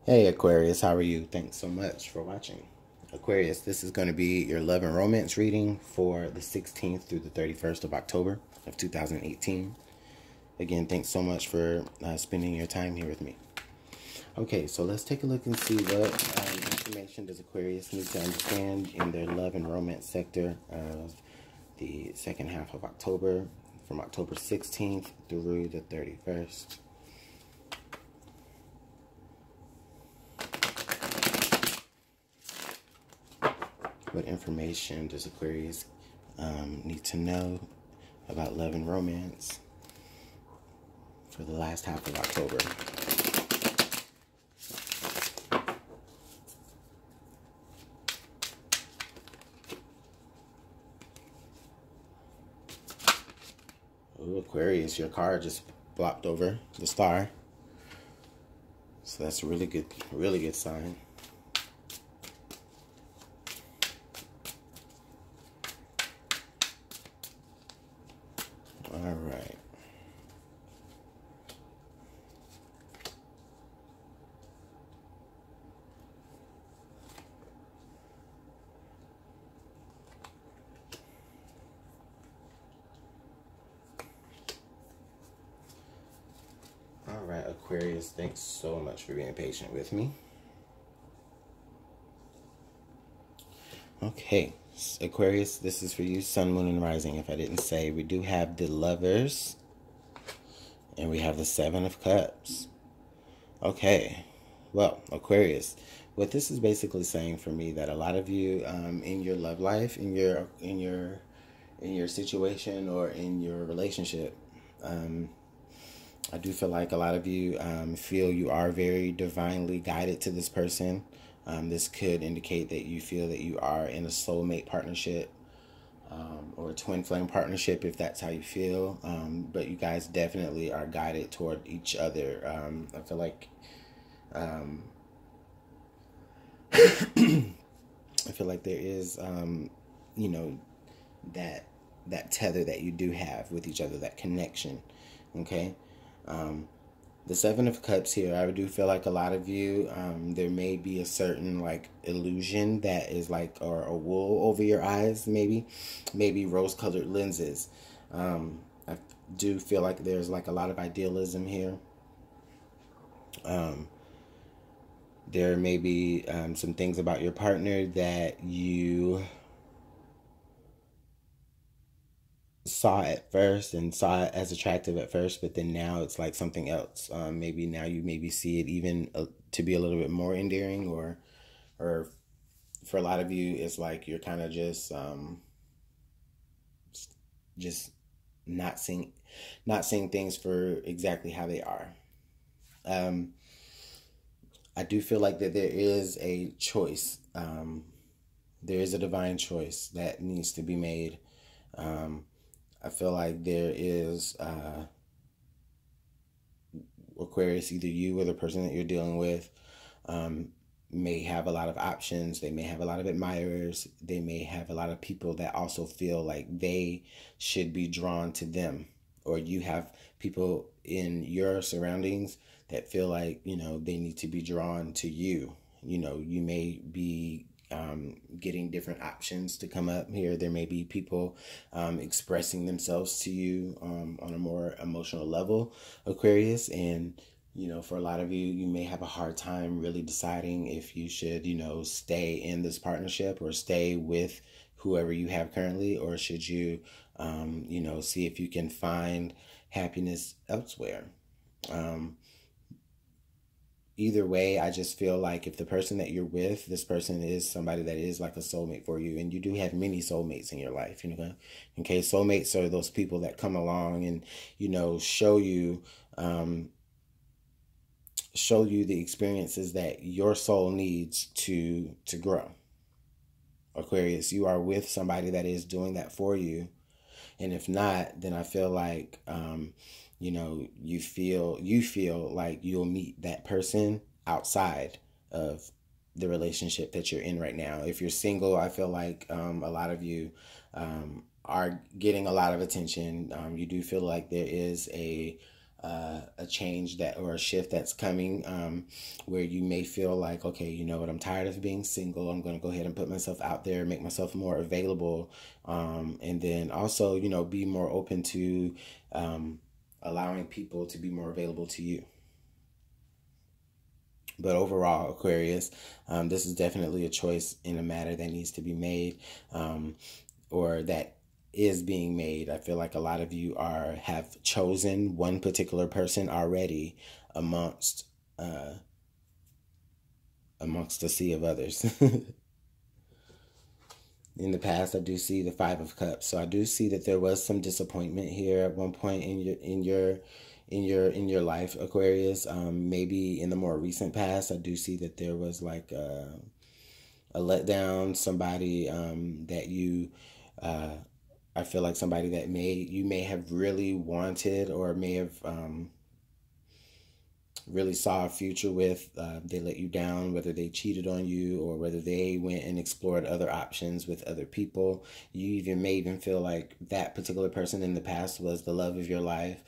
Hey Aquarius, how are you? Thanks so much for watching. Aquarius, this is going to be your love and romance reading for the 16th through the 31st of October of 2018. Again, thanks so much for spending your time here with me. Okay, so let's take a look and see what information does Aquarius need to understand in their love and romance sector of the second half of October, from October 16th through the 31st. What information does Aquarius need to know about love and romance for the last half of October? Ooh, Aquarius, your card just blocked over the star. So that's a really good sign. All right. All right, Aquarius, thanks so much for being patient with me. Okay, Aquarius, this is for you, Sun, Moon, and Rising. If I didn't say, we do have the Lovers, and we have the Seven of Cups. Okay, well, Aquarius, what this is basically saying for me that a lot of you in your love life, in your situation or in your relationship, I do feel like a lot of you feel you are very divinely guided to this person. This could indicate that you feel that you are in a soulmate partnership or a twin flame partnership, if that's how you feel. But you guys definitely are guided toward each other. I feel like there is, that tether that you do have with each other, that connection. Okay. The Seven of Cups here, I do feel like a lot of you, there may be a certain like illusion that is like, or a wool over your eyes, maybe rose-colored lenses. I do feel like there's like a lot of idealism here. There may be some things about your partner that you saw at first and saw it as attractive at first, but then now it's like something else. Maybe now you maybe see it even to be a little bit more endearing, or for a lot of you, it's like you're kind of just not seeing things for exactly how they are. I do feel like that there is a choice. There is a divine choice that needs to be made. I feel like there is Aquarius, either you or the person that you're dealing with may have a lot of options. They may have a lot of admirers. They may have a lot of people that also feel like they should be drawn to them. Or you have people in your surroundings that feel like, they need to be drawn to you. You may be getting different options to come up here. There may be people expressing themselves to you on a more emotional level, Aquarius. And, for a lot of you, you may have a hard time really deciding if you should, stay in this partnership or stay with whoever you have currently, or should you, see if you can find happiness elsewhere. Either way, I just feel like if the person that you're with, this person is somebody that is like a soulmate for you, and you do have many soulmates in your life, okay? Soulmates are those people that come along and, show you the experiences that your soul needs to grow. Aquarius, you are with somebody that is doing that for you. And if not, then I feel like, you feel like you'll meet that person outside of the relationship that you're in right now. If you're single, I feel like a lot of you are getting a lot of attention. You do feel like there is a a change that, or a shift that's coming, where you may feel like, okay, you know what, I'm tired of being single. I'm going to go ahead and put myself out there, make myself more available, and then also, you know, be more open to allowing people to be more available to you. But overall, Aquarius, this is definitely a choice in a matter that needs to be made, or that is being made. I feel like a lot of you have chosen one particular person already amongst a sea of others. In the past, I do see the Five of Cups, so I do see that there was some disappointment here at one point in your life, Aquarius. Maybe in the more recent past, I do see that there was like a letdown, somebody that you. I feel like somebody that you may have really wanted, or may have really saw a future with, they let you down, whether they cheated on you or whether they went and explored other options with other people. You may even feel like that particular person in the past was the love of your life.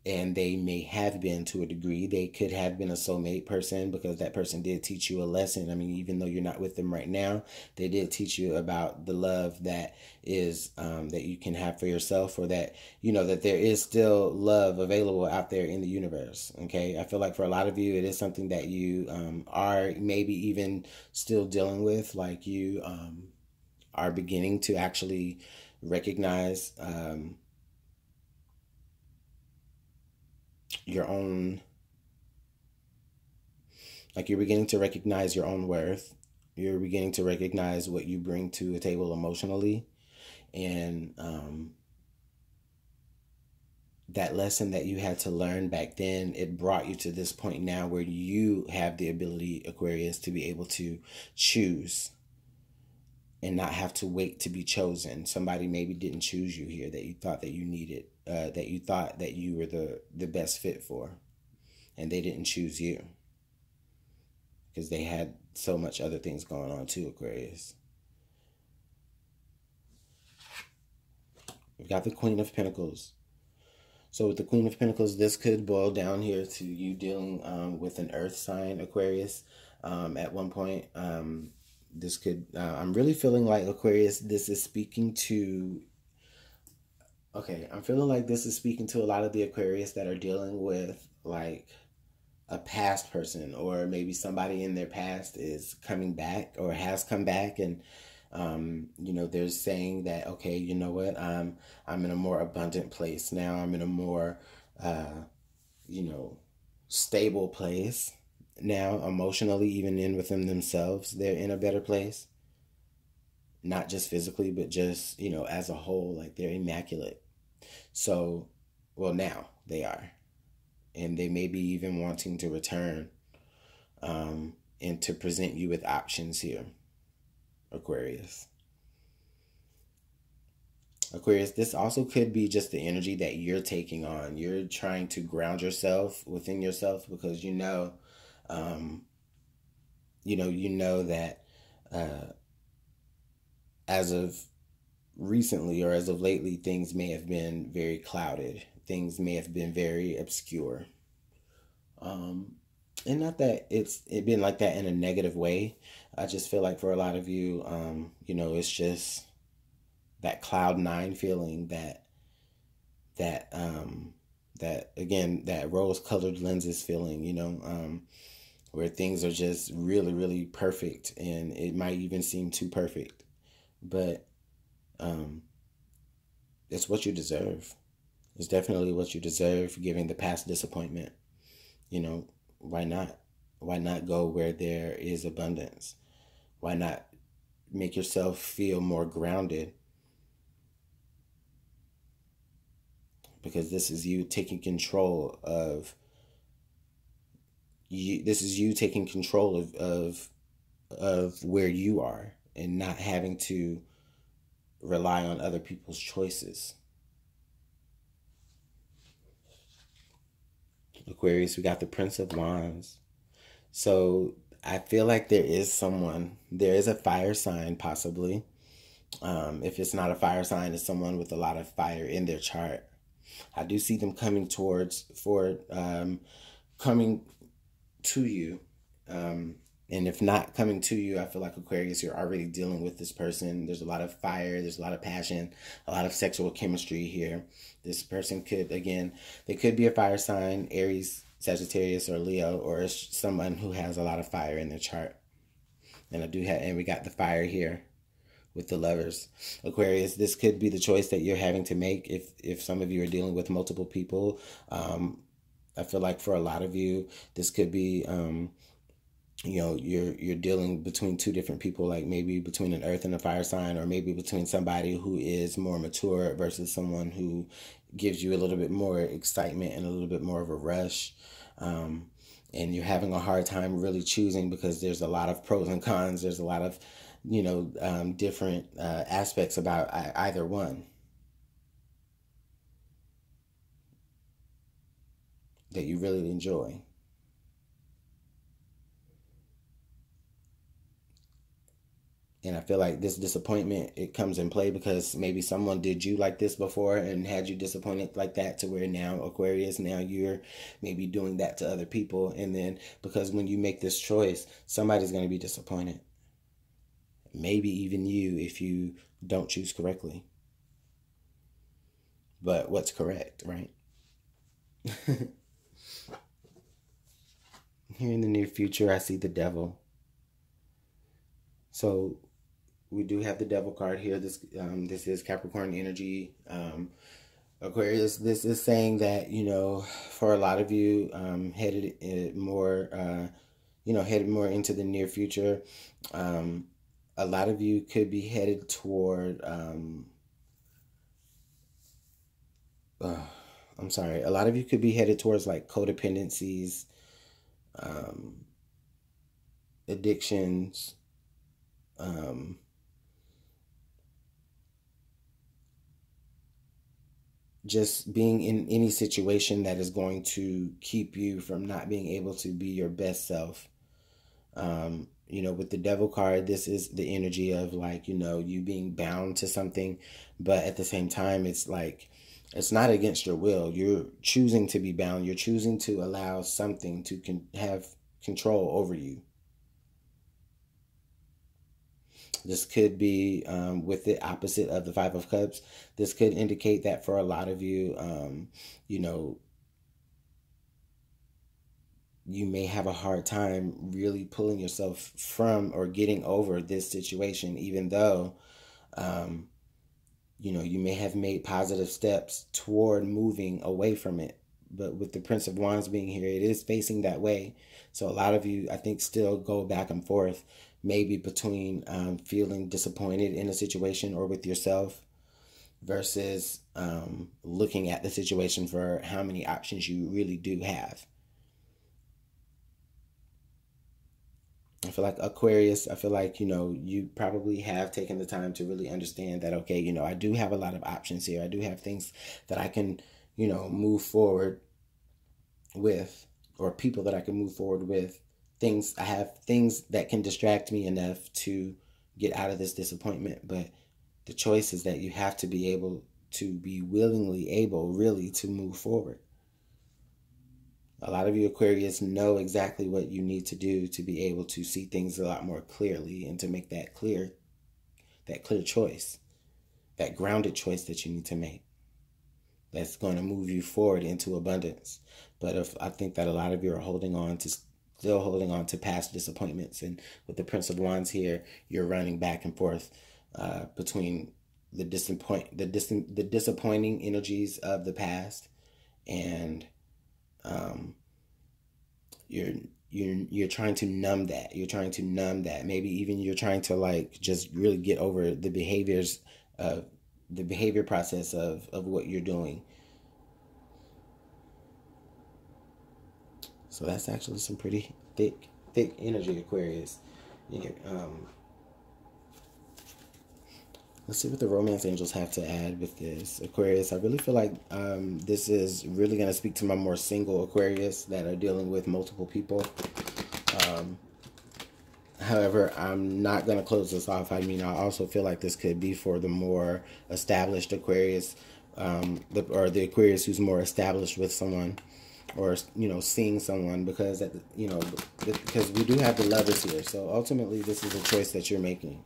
And they may have been, to a degree. They could have been a soulmate person, because that person did teach you a lesson. I mean, even though you're not with them right now, they did teach you about the love that is, that you can have for yourself, or that, you know, that there is still love available out there in the universe. Okay. I feel like for a lot of you, it is something that you are maybe even still dealing with. Like you are beginning to actually recognize your own, like you're beginning to recognize your own worth. You're beginning to recognize what you bring to a table emotionally, and that lesson that you had to learn back then, it brought you to this point now where you have the ability, Aquarius, to be able to choose and not have to wait to be chosen. Somebody maybe didn't choose you here that you thought that you needed, that you thought that you were the best fit for, and they didn't choose you because they had so much other things going on too, Aquarius. We've got the Queen of Pentacles. So with the Queen of Pentacles, this could boil down here to you dealing with an earth sign, Aquarius, at one point. This could, I'm really feeling like, Aquarius, this is speaking to, okay, I'm feeling like this is speaking to a lot of the Aquarius that are dealing with like a past person, or maybe somebody in their past is coming back or has come back, and you know, they're saying that, okay, you know what, I'm in a more abundant place now. I'm in a more you know, stable place now, emotionally, even in within themselves. They're in a better place, not just physically, but just, you know, as a whole. Like they're immaculate. So, well, now they are, and they may be even wanting to return, and to present you with options here, Aquarius. Aquarius, this also could be just the energy that you're taking on. You're trying to ground yourself within yourself, because you know that as of recently, or as of lately, things may have been very clouded. Things may have been very obscure. And not that it been like that in a negative way. I just feel like for a lot of you, you know, it's just that cloud nine feeling, that again, that rose colored lenses feeling, you know, where things are just really, really perfect, and it might even seem too perfect, but it's what you deserve. It's definitely what you deserve, given the past disappointment. You know, why not? Why not go where there is abundance? Why not make yourself feel more grounded? Because this is you taking control of you. This is you taking control of where you are, and not having to rely on other people's choices. Aquarius, we got the Prince of Wands. So I feel like there is a fire sign, possibly. If it's not a fire sign, it's someone with a lot of fire in their chart. I do see them coming coming to you. And if not coming to you, I feel like Aquarius, you're already dealing with this person. There's a lot of fire, there's a lot of passion, a lot of sexual chemistry here. This person could, again, they could be a fire sign, Aries, Sagittarius, or Leo, or someone who has a lot of fire in their chart. And we got the fire here with the Lovers. Aquarius, this could be the choice that you're having to make if some of you are dealing with multiple people. I feel like for a lot of you, this could be you're dealing between two different people, like maybe between an earth and a fire sign, or maybe between somebody who is more mature versus someone who gives you a little bit more excitement and a little bit more of a rush. And you're having a hard time really choosing because there's a lot of pros and cons. There's a lot of, different aspects about either one that you really enjoy. And I feel like this disappointment, it comes in play because maybe someone did you like this before and had you disappointed like that, to where now, Aquarius, now you're maybe doing that to other people. And then because when you make this choice, somebody's going to be disappointed. Maybe even you if you don't choose correctly. But what's correct, right? Here in the near future, I see the Devil. So we do have the Devil card here. This is Capricorn energy. Aquarius, this is saying that, for a lot of you, headed more into the near future, a lot of you could be headed toward, a lot of you could be headed towards like codependencies, addictions, just being in any situation that is going to keep you from not being able to be your best self. With the Devil card, this is the energy of like, you being bound to something, but at the same time, it's like, it's not against your will. You're choosing to be bound. You're choosing to allow something to have control over you. This could be with the opposite of the Five of Cups. This could indicate that for a lot of you, you may have a hard time really pulling yourself from or getting over this situation, even though, you may have made positive steps toward moving away from it. But with the Prince of Wands being here, it is facing that way. So a lot of you, I think, still go back and forth, maybe between feeling disappointed in a situation or with yourself versus looking at the situation for how many options you really do have. I feel like Aquarius, you probably have taken the time to really understand that, okay, I do have a lot of options here. I do have things that I can, move forward with, or people that I can move forward with. I have things that can distract me enough to get out of this disappointment. But the choice is that you have to be able to be willingly able really to move forward. A lot of you Aquarius know exactly what you need to do to be able to see things a lot more clearly and to make that clear choice, that grounded choice that you need to make. That's going to move you forward into abundance. But I think that a lot of you are still holding on to past disappointments. And with the Prince of Wands here, you're running back and forth between the disappointing energies of the past, and you're trying to numb that. You're trying to numb that. Maybe even you're trying to like just really get over the behavior process of what you're doing. So that's actually some pretty thick energy, Aquarius. Let's see what the romance angels have to add with this. Aquarius, I really feel like this is really going to speak to my more single Aquarius that are dealing with multiple people. However, I'm not going to close this off. I also feel like this could be for the more established Aquarius, or the Aquarius who's more established with someone, or seeing someone, because because we do have the Lovers here. So ultimately, this is a choice that you're making.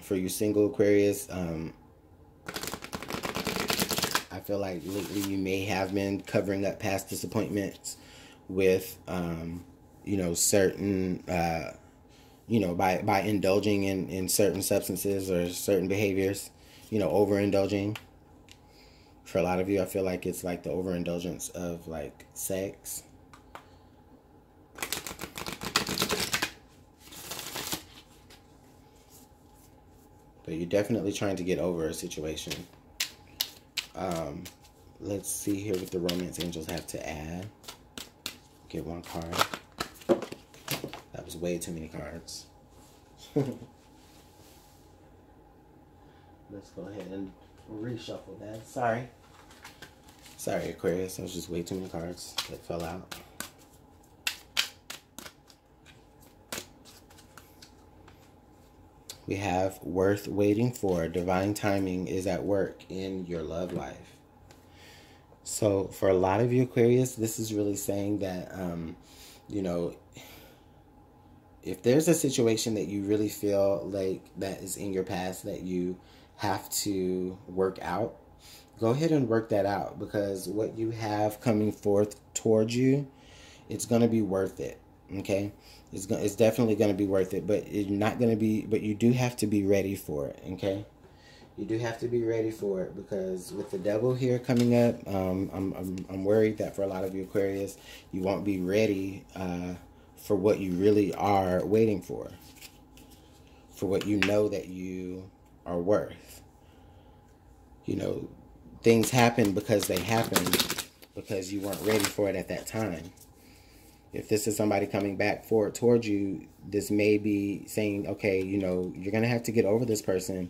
For you single Aquarius, I feel like lately you may have been covering up past disappointments with, certain, by indulging in certain substances or certain behaviors, overindulging. For a lot of you, I feel like it's like the overindulgence of like sex. But you're definitely trying to get over a situation. Let's see here what the romance angels have to add. Get one card. That was way too many cards. Let's go ahead and reshuffle that. Sorry, Aquarius. That was just way too many cards that fell out. We have worth waiting for. Divine timing is at work in your love life. So for a lot of you Aquarius, this is really saying that, if there's a situation that you really feel like that is in your past that you have to work out, go ahead and work that out, because what you have coming forth towards you, it's going to be worth it. Okay, it's definitely going to be worth it, but it's not going to be. But you do have to be ready for it. Okay, you do have to be ready for it, because with the Devil here coming up, I'm worried that for a lot of you Aquarius, you won't be ready for what you really are waiting for what you know that you are worth. Things happen because they happen, because you weren't ready for it at that time. If this is somebody coming back forward towards you, this may be saying, okay, you're going to have to get over this person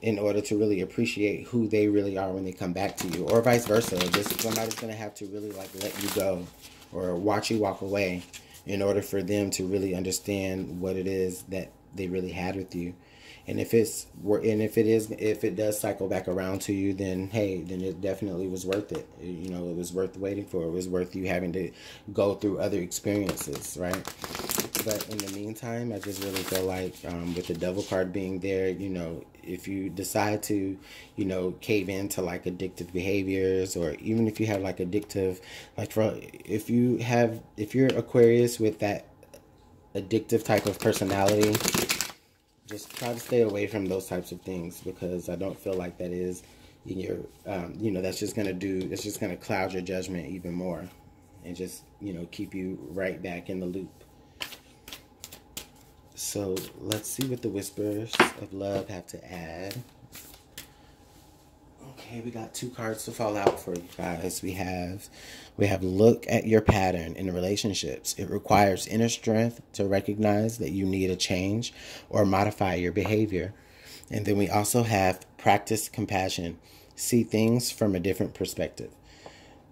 in order to really appreciate who they really are when they come back to you, or vice versa. Somebody's going to have to really let you go or watch you walk away in order for them to really understand what it is that they really had with you. And if it does cycle back around to you, then hey, then it definitely was worth it. It was worth waiting for. It was worth you having to go through other experiences, right? But in the meantime, I just really feel like with the Devil card being there, if you decide to, cave into like addictive behaviors, or even if you have like addictive, if you're Aquarius with that addictive type of personality, just try to stay away from those types of things, because I don't feel like that is in your, that's just going to cloud your judgment even more, and just, keep you right back in the loop. So let's see what the Whispers of Love have to add. Okay, we got 2 cards to fall out for you guys. We have look at your pattern in relationships. It requires inner strength to recognize that you need a change or modify your behavior. And then we also have practice compassion. See things from a different perspective.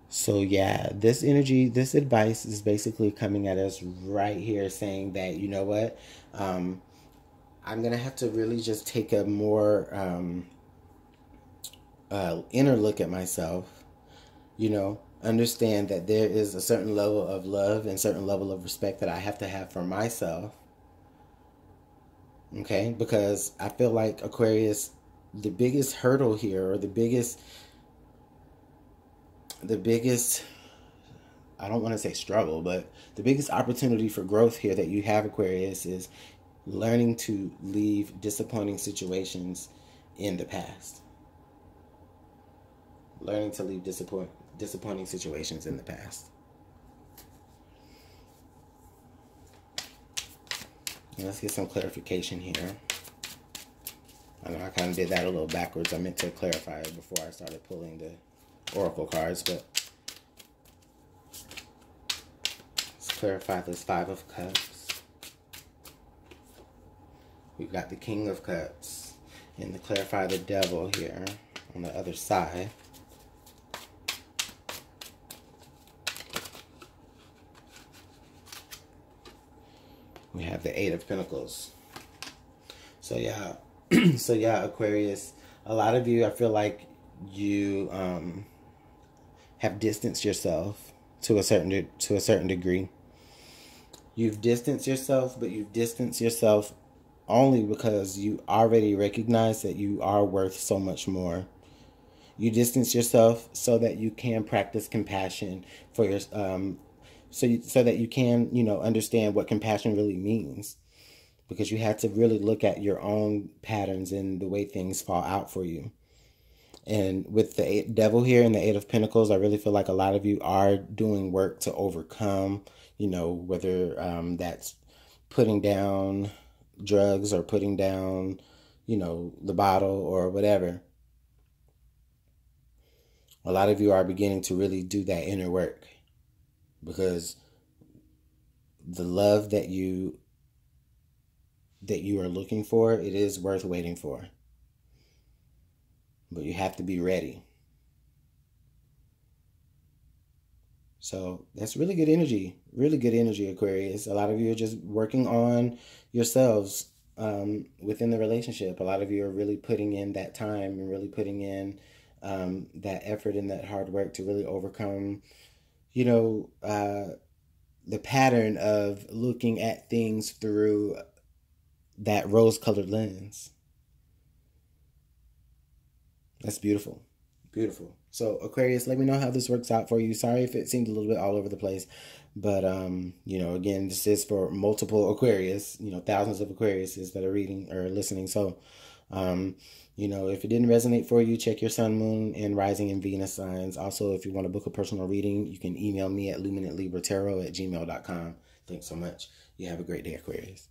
So yeah, this advice is basically coming at us right here, saying that, you know what, I'm going to have to really just take a more inner look at myself, understand that there is a certain level of love and certain level of respect that I have to have for myself. Okay, because I feel like Aquarius, the biggest hurdle here, or the biggest, I don't want to say struggle, but the biggest opportunity for growth here that you have, Aquarius, is learning to leave disappointing situations in the past. Learning to leave disappointing situations in the past. And let's get some clarification here. I know I kind of did that a little backwards. I meant to clarify it before I started pulling the oracle cards, but let's clarify this 5 of Cups. We've got the King of Cups, and to clarify the Devil here on the other side. We have the Eight of Pentacles. So yeah, Aquarius, a lot of you, I feel like you have distanced yourself to a certain degree. You've distanced yourself, but you've distanced yourself only because you already recognize that you are worth so much more. You distance yourself so that you can practice compassion for your so that you can, understand what compassion really means, because you had to really look at your own patterns and the way things fall out for you. And with the devil here and the Eight of Pentacles, I really feel like a lot of you are doing work to overcome, whether that's putting down drugs or putting down, the bottle or whatever. A lot of you are beginning to really do that inner work, because the love that you are looking for, it is worth waiting for. But you have to be ready. So that's really good energy. Really good energy, Aquarius. A lot of you are just working on yourselves within the relationship. A lot of you are really putting in that time and really putting in that effort and that hard work to really overcome, the pattern of looking at things through that rose-colored lens. That's beautiful. Beautiful. So Aquarius, let me know how this works out for you. Sorry if it seemed a little bit all over the place, but again, this is for multiple Aquarius, thousands of Aquariuses that are reading or listening. So, if it didn't resonate for you, check your sun, moon, and rising and Venus signs. Also, if you want to book a personal reading, you can email me at LuminantLibraTarot@gmail.com. Thanks so much. You have a great day, Aquarius.